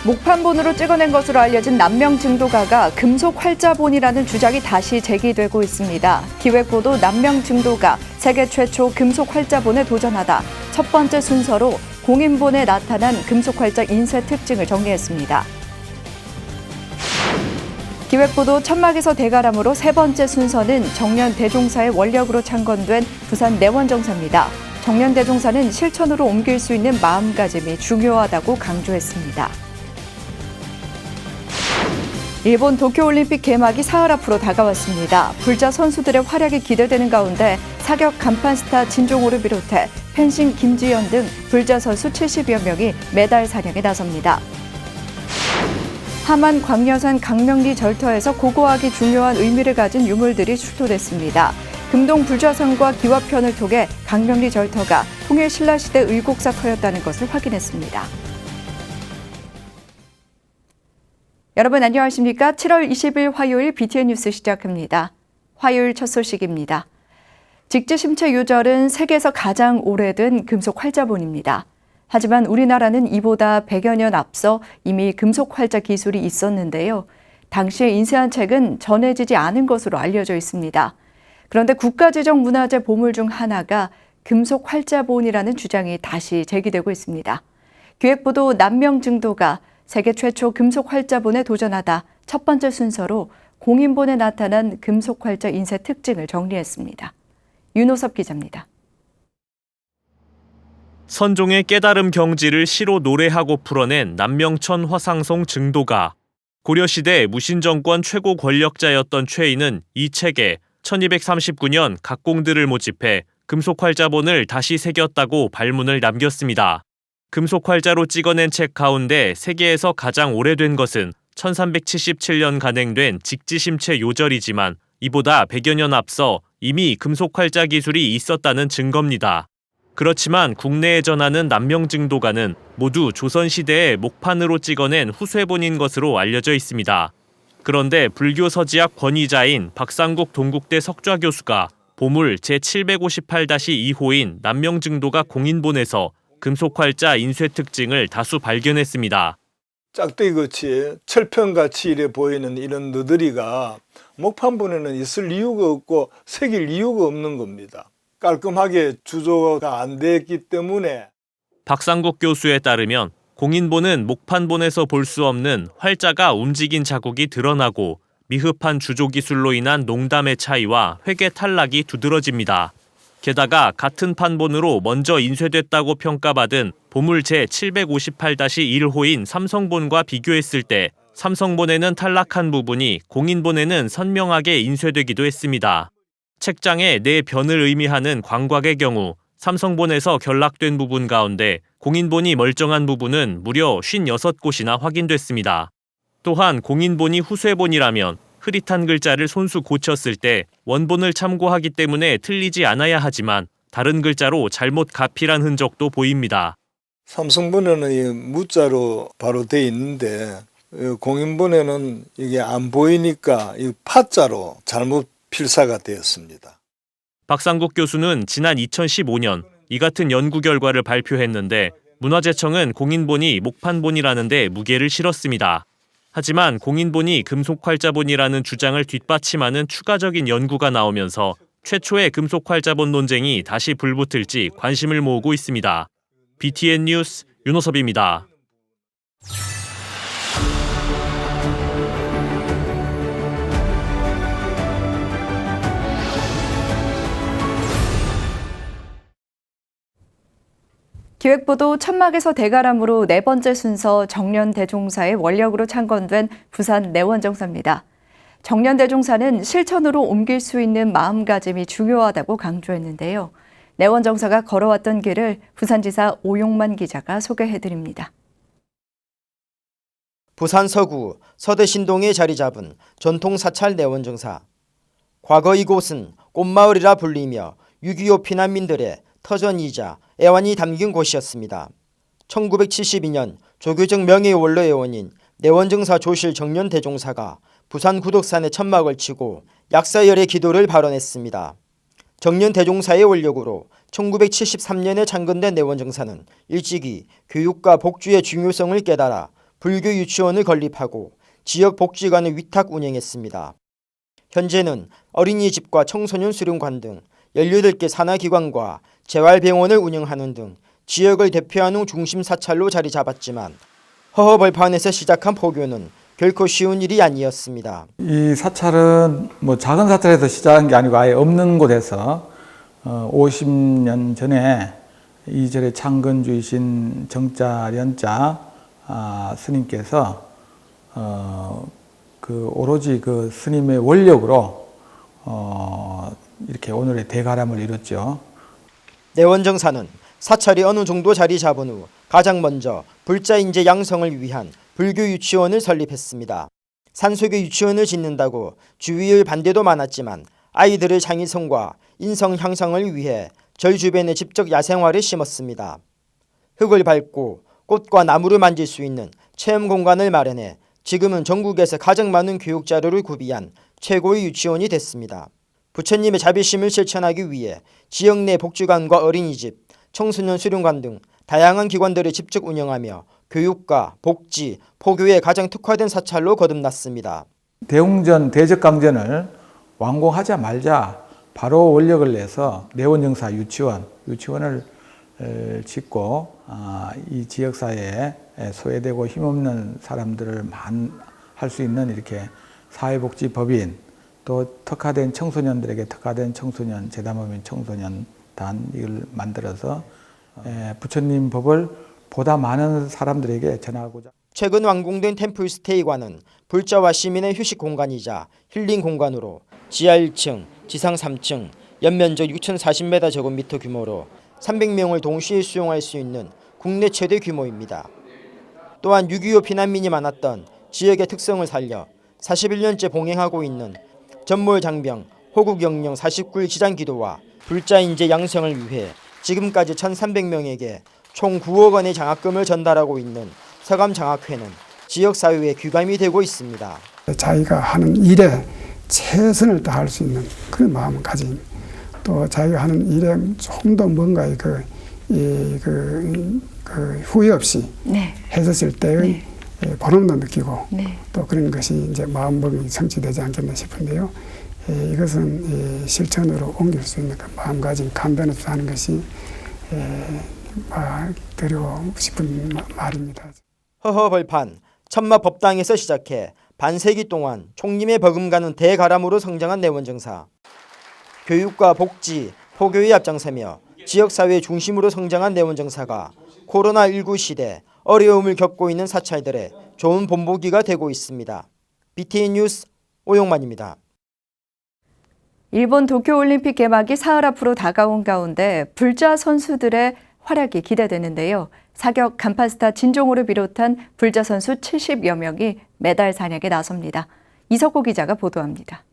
목판본으로 찍어낸 것으로 알려진 남명증도가가 금속 활자본이라는 주장이 다시 제기되고 있습니다. 기획보도 남명증도가 세계 최초 금속 활자본에 도전하다 첫 번째 순서로 공인본에 나타난 금속 활자 인쇄 특징을 정리했습니다. 기획보도 천막에서 대가람으로 세 번째 순서는 정년 대종사의 원력으로 창건된 부산 내원정사입니다. 정년 대종사는 실천으로 옮길 수 있는 마음가짐이 중요하다고 강조했습니다. 일본 도쿄올림픽 개막이 사흘 앞으로 다가왔습니다. 불자 선수들의 활약이 기대되는 가운데 사격 간판 스타 진종호를 비롯해 펜싱 김지연 등 불자 선수 70여 명이 메달 사냥에 나섭니다. 함안 광려산 강명리 절터에서 고고하기 중요한 의미를 가진 유물들이 출토됐습니다. 금동 불좌산과 기와편을 통해 강명리 절터가 통일신라시대 의곡사터였다는 것을 확인했습니다. 여러분 안녕하십니까? 7월 20일 화요일 BTN 뉴스 시작합니다. 화요일 첫 소식입니다. 직지심체 유절은 세계에서 가장 오래된 금속 활자본입니다. 하지만 우리나라는 이보다 100여 년 앞서 이미 금속 활자 기술이 있었는데요. 당시에 인쇄한 책은 전해지지 않은 것으로 알려져 있습니다. 그런데 국가지정 문화재 보물 중 하나가 금속 활자본이라는 주장이 다시 제기되고 있습니다. 기획보도 남명증도가 세계 최초 금속 활자본에 도전하다 첫 번째 순서로 공인본에 나타난 금속 활자 인쇄 특징을 정리했습니다. 윤호섭 기자입니다. 선종의 깨달음 경지를 시로 노래하고 풀어낸 남명천 화상송 증도가 고려시대 무신정권 최고 권력자였던 최인은 이 책에 1239년 각공들을 모집해 금속 활자본을 다시 새겼다고 발문을 남겼습니다. 금속 활자로 찍어낸 책 가운데 세계에서 가장 오래된 것은 1377년 간행된 직지심체 요절이지만 이보다 100여 년 앞서 이미 금속 활자 기술이 있었다는 증거입니다. 그렇지만 국내에 전하는 남명증도가는 모두 조선시대에 목판으로 찍어낸 후쇄본인 것으로 알려져 있습니다. 그런데 불교 서지학 권위자인 박상국 동국대 석좌 교수가 보물 제758-2호인 남명증도가 공인본에서 금속활자 인쇄 특징을 다수 발견했습니다. 짝대기같이 철편같이 이래 보이는 이런 너더리가 목판본에는 있을 이유가 없고 새길 이유가 없는 겁니다. 깔끔하게 주조가 안 됐기 때문에. 박상국 교수에 따르면 공인본은 목판본에서 볼 수 없는 활자가 움직인 자국이 드러나고 미흡한 주조 기술로 인한 농담의 차이와 회계 탈락이 두드러집니다. 게다가 같은 판본으로 먼저 인쇄됐다고 평가받은 보물 제758-1호인 삼성본과 비교했을 때 삼성본에는 탈락한 부분이 공인본에는 선명하게 인쇄되기도 했습니다. 책장에 네 변을 의미하는 광곽의 경우 삼성본에서 결락된 부분 가운데 공인본이 멀쩡한 부분은 무려 56곳이나 확인됐습니다. 또한 공인본이 후쇄본이라면 흐릿한 글자를 손수 고쳤을 때 원본을 참고하기 때문에 틀리지 않아야 하지만 다른 글자로 잘못 가필한 흔적도 보입니다. 삼성본에는 이 무자로 바로 돼 있는데 공인본에는 이게 안 보이니까 이 파자로 잘못 필사가 되었습니다. 박상국 교수는 지난 2015년 이 같은 연구 결과를 발표했는데 문화재청은 공인본이 목판본이라는 데 무게를 실었습니다. 하지만 공인본이 금속활자본이라는 주장을 뒷받침하는 추가적인 연구가 나오면서 최초의 금속활자본 논쟁이 다시 불붙을지 관심을 모으고 있습니다. BTN 뉴스 윤호섭입니다. 기획보도 천막에서 대가람으로 네 번째 순서 정년 대종사의 원력으로 창건된 부산 내원정사입니다. 정년 대종사는 실천으로 옮길 수 있는 마음가짐이 중요하다고 강조했는데요. 내원정사가 걸어왔던 길을 부산지사 오용만 기자가 소개해드립니다. 부산 서구 서대신동에 자리 잡은 전통 사찰 내원정사. 과거 이곳은 꽃마을이라 불리며 6.25 피난민들의 터전이자 애환이 담긴 곳이었습니다. 1972년 조교적 명예원로 애원인 내원정사 조실 정년 대종사가 부산 구덕산에 천막을 치고 약사열의 기도를 발언했습니다. 정년 대종사의 원력으로 1973년에 창건된 내원정사는 일찍이 교육과 복주의 중요성을 깨달아 불교 유치원을 건립하고 지역 복지관을 위탁 운영했습니다. 현재는 어린이집과 청소년 수련관 등 18개 산하기관과 재활병원을 운영하는 등 지역을 대표하는 중심 사찰로 자리 잡았지만 허허벌판에서 시작한 포교는 결코 쉬운 일이 아니었습니다. 이 사찰은 작은 사찰에서 시작한 게 아니고 아예 없는 곳에서 50년 전에 이절의 창건주이신 정자련자 스님께서 오로지 그 스님의 원력으로 이렇게 오늘의 대가람을 이뤘죠. 내원정사는 사찰이 어느 정도 자리 잡은 후 가장 먼저 불자인재 양성을 위한 불교 유치원을 설립했습니다. 산속에 유치원을 짓는다고 주위의 반대도 많았지만 아이들의 창의성과 인성 향상을 위해 절 주변에 직접 야생화를 심었습니다. 흙을 밟고 꽃과 나무를 만질 수 있는 체험 공간을 마련해 지금은 전국에서 가장 많은 교육 자료를 구비한 최고의 유치원이 됐습니다. 부처님의 자비심을 실천하기 위해 지역 내 복지관과 어린이집, 청소년 수련관 등 다양한 기관들을 직접 운영하며 교육과 복지, 포교에 가장 특화된 사찰로 거듭났습니다. 대웅전 대적강전을 완공하자마자 바로 원력을 내서 내원정사 유치원을 짓고 이 지역사회에 소외되고 힘없는 사람들을 할 수 있는 이렇게 사회복지법인, 또 특화된 청소년들에게 특화된 청소년 재담업인 청소년단 이걸 만들어서 부처님 법을 보다 많은 사람들에게 전하고자. 최근 완공된 템플스테이관은 불자와 시민의 휴식 공간이자 힐링 공간으로 지하 1층, 지상 3층, 연면적 6,040m 제곱미터 규모로 300명을 동시에 수용할 수 있는 국내 최대 규모입니다. 또한 6.25 피난민이 많았던 지역의 특성을 살려 41년째 봉행하고 있는 전몰장병, 호국영령 49일 지장기도와 불자인재 양성을 위해 지금까지 1,300명에게 총 9억 원의 장학금을 전달하고 있는 서감장학회는 지역사회에 귀감이 되고 있습니다. 자기가 하는 일에 최선을 다할 수 있는 그런 마음을 가진, 또 자기가 하는 일에 좀 더 뭔가 후회 없이 했었을 때의 보람도 느끼고 또 그런 것이 이제 마음먹이 성취되지 않겠나 싶은데요. 이것은 실천으로 옮길 수 있는 그 마음가짐, 감변을 하는 것이 드리고 싶은 말입니다. 허허벌판, 천마법당에서 시작해 반세기 동안 총림의 버금가는 대가람으로 성장한 내원정사. 교육과 복지, 포교에 앞장서며 지역사회 중심으로 성장한 내원정사가 코로나19 시대 어려움을 겪고 있는 사찰들의 좋은 본보기가 되고 있습니다. BTN 뉴스 오용만입니다. 일본 도쿄올림픽 개막이 사흘 앞으로 다가온 가운데 불자 선수들의 활약이 기대되는데요. 사격 간판 스타 진종호를 비롯한 불자 선수 70여 명이 메달 사냥에 나섭니다. 이석호 기자가 보도합니다.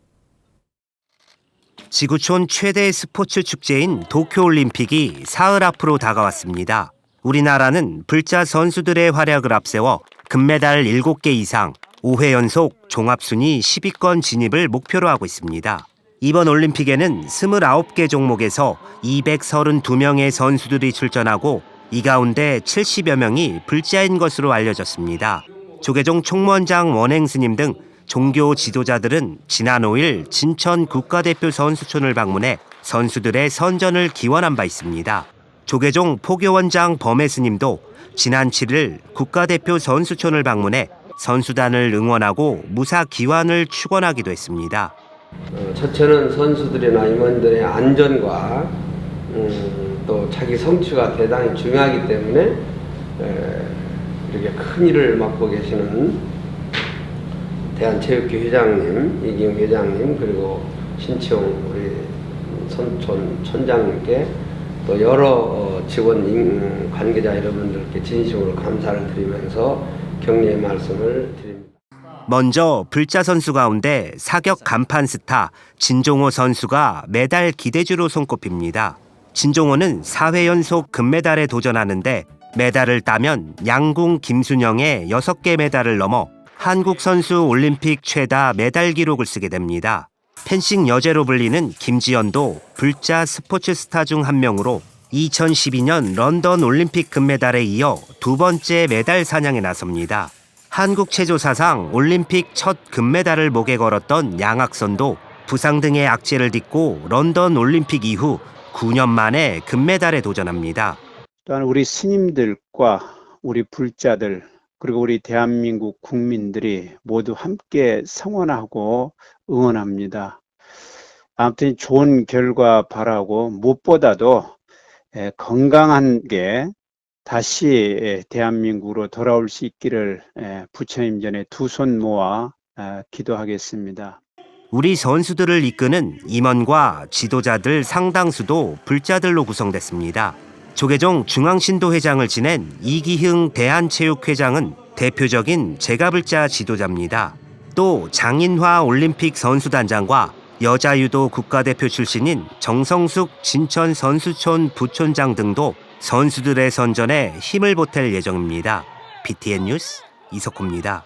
지구촌 최대 스포츠 축제인 도쿄올림픽이 사흘 앞으로 다가왔습니다. 우리나라는 불자 선수들의 활약을 앞세워 금메달 7개 이상, 5회 연속 종합순위 10위권 진입을 목표로 하고 있습니다. 이번 올림픽에는 29개 종목에서 232명의 선수들이 출전하고 이 가운데 70여 명이 불자인 것으로 알려졌습니다. 조계종 총무원장 원행스님 등 종교 지도자들은 지난 5일 진천 국가대표 선수촌을 방문해 선수들의 선전을 기원한 바 있습니다. 조계종 포교원장 범해스님도 지난 7일 국가대표 선수촌을 방문해 선수단을 응원하고 무사 기원을 축원하기도 했습니다. 첫째는 선수들이나 임원들의 안전과 또 자기 성취가 대단히 중요하기 때문에 이렇게 큰 일을 맡고 계시는 대한체육회 회장님, 이기용 회장님, 그리고 신치용 우리 선촌 촌장님께 또 여러 직원 관계자 여러분들께 진심으로 감사를 드리면서 격려의 말씀을 드립니다. 먼저 불자 선수 가운데 사격 간판 스타 진종호 선수가 메달 기대주로 손꼽힙니다. 진종호는 4회 연속 금메달에 도전하는데 메달을 따면 양궁 김순영의 6개 메달을 넘어 한국 선수 올림픽 최다 메달 기록을 쓰게 됩니다. 펜싱 여제로 불리는 김지연도 불자 스포츠 스타 중 한 명으로 2012년 런던 올림픽 금메달에 이어 두 번째 메달 사냥에 나섭니다. 한국 체조 사상 올림픽 첫 금메달을 목에 걸었던 양학선도 부상 등의 악재를 딛고 런던 올림픽 이후 9년 만에 금메달에 도전합니다. 또한 우리 스님들과 우리 불자들 그리고 우리 대한민국 국민들이 모두 함께 성원하고 응원합니다. 아무튼 좋은 결과 바라고 무엇보다도 건강한 게 다시 대한민국으로 돌아올 수 있기를 부처님 전에 두 손 모아 기도하겠습니다. 우리 선수들을 이끄는 임원과 지도자들 상당수도 불자들로 구성됐습니다. 조계종 중앙신도회장을 지낸 이기흥 대한체육회장은 대표적인 제가불자 지도자입니다. 또 장인화 올림픽 선수단장과 여자유도 국가대표 출신인 정성숙 진천 선수촌 부촌장 등도 선수들의 선전에 힘을 보탤 예정입니다. BTN 뉴스 이석호입니다.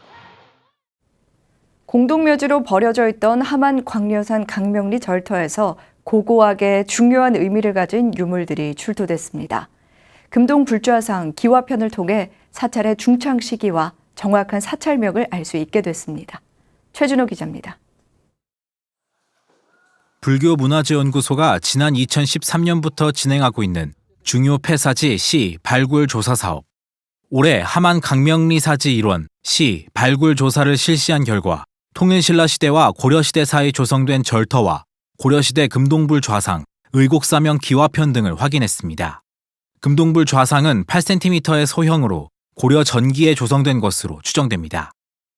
공동묘지로 버려져 있던 함안 광려산 강명리 절터에서 고고하게 중요한 의미를 가진 유물들이 출토됐습니다. 금동 불좌상 기화편을 통해 사찰의 중창 시기와 정확한 사찰명을 알 수 있게 됐습니다. 최준호 기자입니다. 불교문화재연구소가 지난 2013년부터 진행하고 있는 중요 폐사지 시 발굴 조사 사업. 올해 함안 강명리 사지 일원 시 발굴 조사를 실시한 결과 통일신라 시대와 고려시대 사이 조성된 절터와 고려시대 금동불 좌상, 의곡사명 기화편 등을 확인했습니다. 금동불 좌상은 8cm의 소형으로 고려 전기에 조성된 것으로 추정됩니다.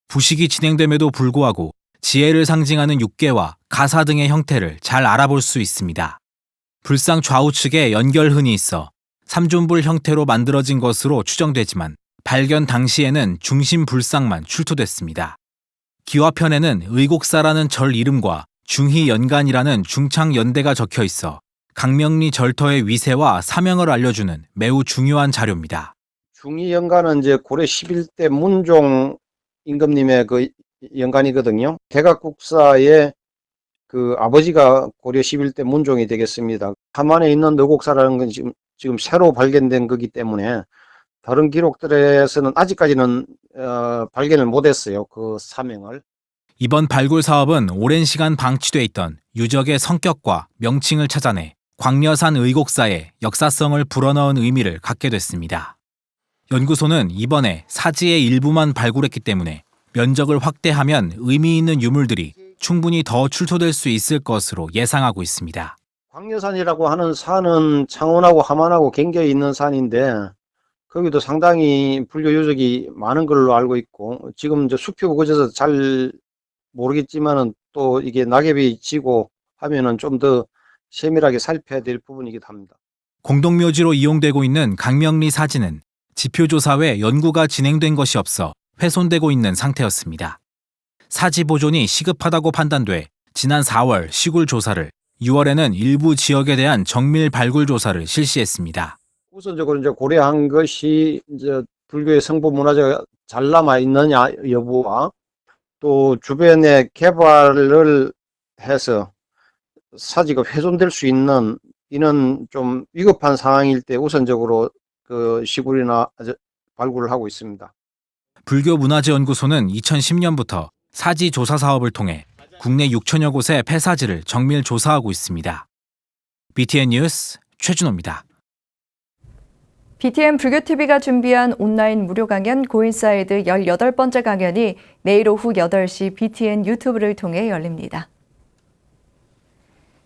부식이 진행됨에도 불구하고 지혜를 상징하는 육계와 가사 등의 형태를 잘 알아볼 수 있습니다. 불상 좌우측에 연결흔이 있어 삼존불 형태로 만들어진 것으로 추정되지만 발견 당시에는 중심 불상만 출토됐습니다. 기화편에는 의곡사라는 절 이름과 중희연간이라는 중창 연대가 적혀 있어 강명리 절터의 위세와 사명을 알려주는 매우 중요한 자료입니다. 중희연간은 이제 고려 11대 문종 임금님의 그 연간이거든요. 대각국사의 그 아버지가 고려 11대 문종이 되겠습니다. 함안에 있는 의곡사라는 건 지금 새로 발견된 거기 때문에 다른 기록들에서는 아직까지는 발견을 못했어요. 그 사명을. 이번 발굴 사업은 오랜 시간 방치돼 있던 유적의 성격과 명칭을 찾아내 광려산 의곡사의 역사성을 불어넣은 의미를 갖게 됐습니다. 연구소는 이번에 사지의 일부만 발굴했기 때문에 면적을 확대하면 의미 있는 유물들이 충분히 더 출토될 수 있을 것으로 예상하고 있습니다. 광려산이라고 하는 산은 창원하고 함안하고 경계에 있는 산인데 거기도 상당히 불교 유적이 많은 걸로 알고 있고 지금 저 숲이 우거져서 잘 모르겠지만은 또 이게 낙엽이 지고 하면은 좀 더 세밀하게 살펴야 될 부분이기도 합니다. 공동묘지로 이용되고 있는 강명리 사지는 지표조사 외 연구가 진행된 것이 없어 훼손되고 있는 상태였습니다. 사지 보존이 시급하다고 판단돼 지난 4월 시굴 조사를, 6월에는 일부 지역에 대한 정밀 발굴 조사를 실시했습니다. 우선적으로 이제 고려한 것이 이제 불교의 성부 문화재가 잘 남아 있느냐 여부와 또 주변에 개발을 해서 사지가 훼손될 수 있는 이는 좀 위급한 상황일 때 우선적으로 그 시굴이나 발굴을 하고 있습니다. 불교문화재연구소는 2010년부터 사지 조사 사업을 통해 국내 6천여 곳의 폐사지를 정밀 조사하고 있습니다. BTN 뉴스 최준호입니다. BTN 불교TV가 준비한 온라인 무료 강연 고인사이드 18번째 강연이 내일 오후 8시 BTN 유튜브를 통해 열립니다.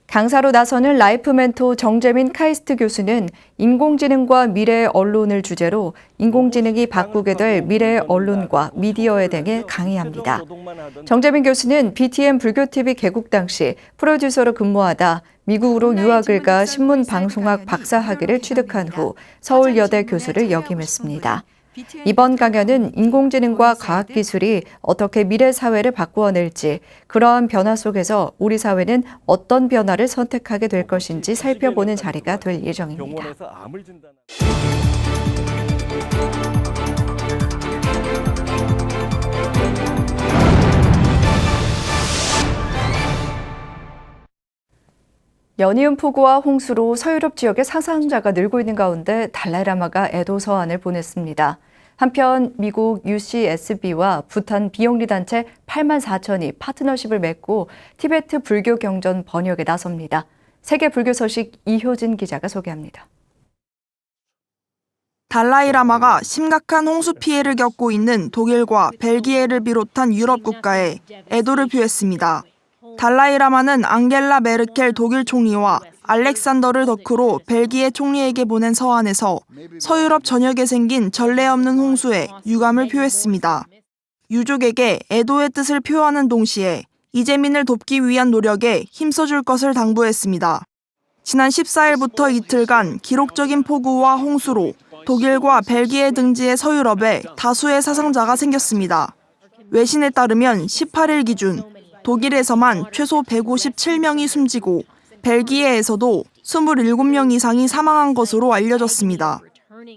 강사로 나서는 라이프 멘토 정재민 카이스트 교수는 인공지능과 미래의 언론을 주제로 인공지능이 바꾸게 될 미래의 언론과 미디어에 대해 강의합니다. 정재민 교수는 BTN 불교TV 개국 당시 프로듀서로 근무하다 미국으로 유학을 가 신문방송학 박사학위를 취득한 후 서울여대 교수를 역임했습니다. 이번 강연은 인공지능과 과학기술이 어떻게 미래 사회를 바꾸어낼지, 그러한 변화 속에서 우리 사회는 어떤 변화를 선택하게 될 것인지 살펴보는 자리가 될 예정입니다. 연이은 폭우와 홍수로 서유럽 지역의 사상자가 늘고 있는 가운데 달라이라마가 애도 서한을 보냈습니다. 한편 미국 UCSB와 부탄 비영리 단체 8만 4천이 파트너십을 맺고 티베트 불교 경전 번역에 나섭니다. 세계 불교 소식 이효진 기자가 소개합니다. 달라이라마가 심각한 홍수 피해를 겪고 있는 독일과 벨기에를 비롯한 유럽 국가에 애도를 표했습니다. 달라이라마는 앙겔라 메르켈 독일 총리와 알렉산더르 더크로 벨기에 총리에게 보낸 서한에서 서유럽 전역에 생긴 전례 없는 홍수에 유감을 표했습니다. 유족에게 애도의 뜻을 표하는 동시에 이재민을 돕기 위한 노력에 힘써줄 것을 당부했습니다. 지난 14일부터 이틀간 기록적인 폭우와 홍수로 독일과 벨기에 등지의 서유럽에 다수의 사상자가 생겼습니다. 외신에 따르면 18일 기준 독일에서만 최소 157명이 숨지고 벨기에에서도 27명 이상이 사망한 것으로 알려졌습니다.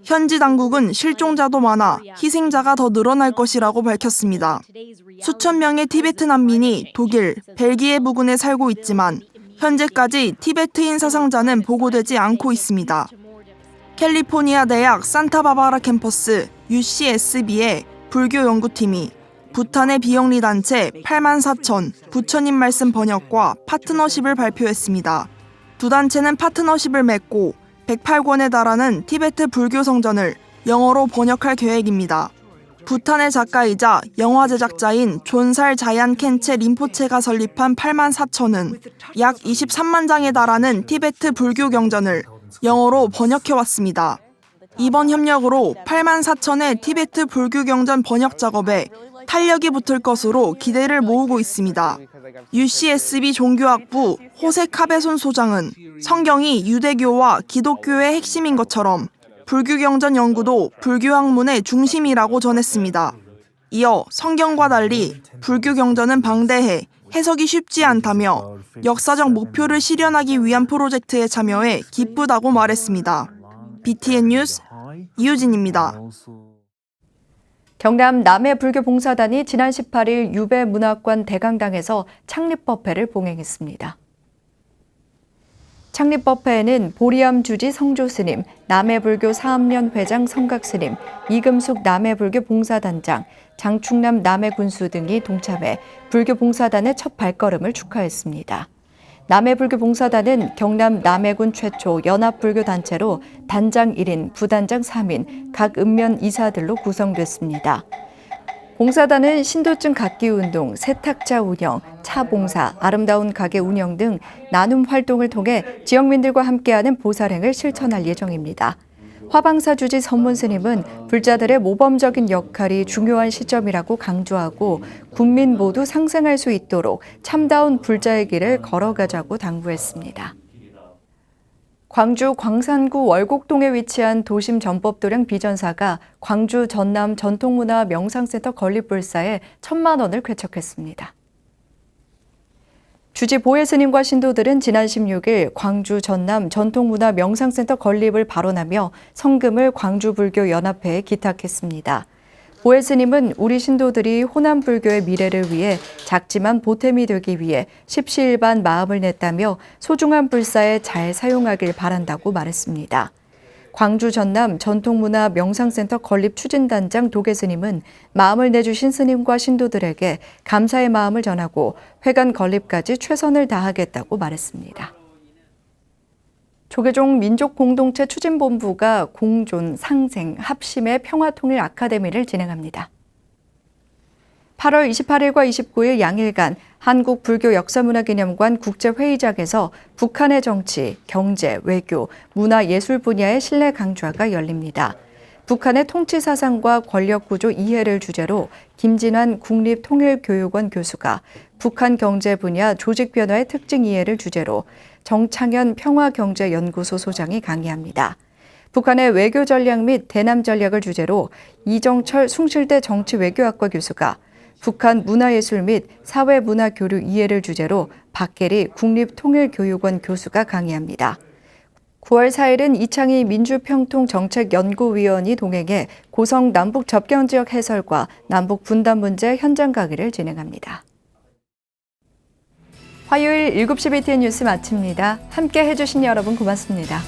현지 당국은 실종자도 많아 희생자가 더 늘어날 것이라고 밝혔습니다. 수천 명의 티베트 난민이 독일, 벨기에 부근에 살고 있지만 현재까지 티베트인 사상자는 보고되지 않고 있습니다. 캘리포니아 대학 산타바바라 캠퍼스 UCSB의 불교 연구팀이 부탄의 비영리 단체 8만 4천 부처님 말씀 번역과 파트너십을 발표했습니다. 두 단체는 파트너십을 맺고 108권에 달하는 티베트 불교 성전을 영어로 번역할 계획입니다. 부탄의 작가이자 영화 제작자인 존살 자얀 켄체 림포체가 설립한 8만 4천은 약 23만 장에 달하는 티베트 불교 경전을 영어로 번역해왔습니다. 이번 협력으로 8만 4천의 티베트 불교 경전 번역 작업에 탄력이 붙을 것으로 기대를 모으고 있습니다. UCSB 종교학부 호세 카베손 소장은 성경이 유대교와 기독교의 핵심인 것처럼 불교 경전 연구도 불교 학문의 중심이라고 전했습니다. 이어 성경과 달리 불교 경전은 방대해 해석이 쉽지 않다며 역사적 목표를 실현하기 위한 프로젝트에 참여해 기쁘다고 말했습니다. BTN 뉴스 이유진입니다. 경남 남해불교봉사단이 지난 18일 유배문화관 대강당에서 창립법회를 봉행했습니다. 창립법회에는 보리암 주지 성조스님, 남해불교 사암련 회장 성각스님, 이금숙 남해불교 봉사단장, 장충남 남해군수 등이 동참해 불교봉사단의 첫 발걸음을 축하했습니다. 남해불교봉사단은 경남 남해군 최초 연합불교단체로 단장 1인, 부단장 3인, 각 읍면 이사들로 구성됐습니다. 봉사단은 신도증 각기운동, 세탁자 운영, 차봉사, 아름다운 가게 운영 등 나눔 활동을 통해 지역민들과 함께하는 보살행을 실천할 예정입니다. 화방사 주지 선문스님은 불자들의 모범적인 역할이 중요한 시점이라고 강조하고 국민 모두 상생할 수 있도록 참다운 불자의 길을 걸어가자고 당부했습니다. 광주 광산구 월곡동에 위치한 도심 전법도량 비전사가 광주 전남 전통문화 명상센터 건립불사에 1,000만 원을 쾌척했습니다. 주지 보혜 스님과 신도들은 지난 16일 광주 전남 전통문화 명상센터 건립을 발언하며 성금을 광주불교연합회에 기탁했습니다. 보혜 스님은 우리 신도들이 호남 불교의 미래를 위해 작지만 보탬이 되기 위해 십시일반 마음을 냈다며 소중한 불사에 잘 사용하길 바란다고 말했습니다. 광주 전남 전통문화 명상센터 건립 추진단장 도계 스님은 마음을 내주신 스님과 신도들에게 감사의 마음을 전하고 회관 건립까지 최선을 다하겠다고 말했습니다. 조계종 민족공동체 추진본부가 공존, 상생, 합심의 평화통일 아카데미를 진행합니다. 8월 28일과 29일 양일간 한국불교역사문화기념관 국제회의장에서 북한의 정치, 경제, 외교, 문화, 예술 분야의 신뢰 강좌가 열립니다. 북한의 통치 사상과 권력 구조 이해를 주제로 김진환 국립통일교육원 교수가 북한 경제 분야 조직 변화의 특징 이해를 주제로 정창현 평화경제연구소 소장이 강의합니다. 북한의 외교 전략 및 대남 전략을 주제로 이정철 숭실대 정치외교학과 교수가 북한 문화예술 및 사회문화교류 이해를 주제로 박계리 국립통일교육원 교수가 강의합니다. 9월 4일은 이창희 민주평통정책연구위원이 동행해 고성 남북 접경지역 해설과 남북 분단 문제 현장 강의를 진행합니다. 화요일 7시 BTN 뉴스 마칩니다. 함께 해주신 여러분 고맙습니다.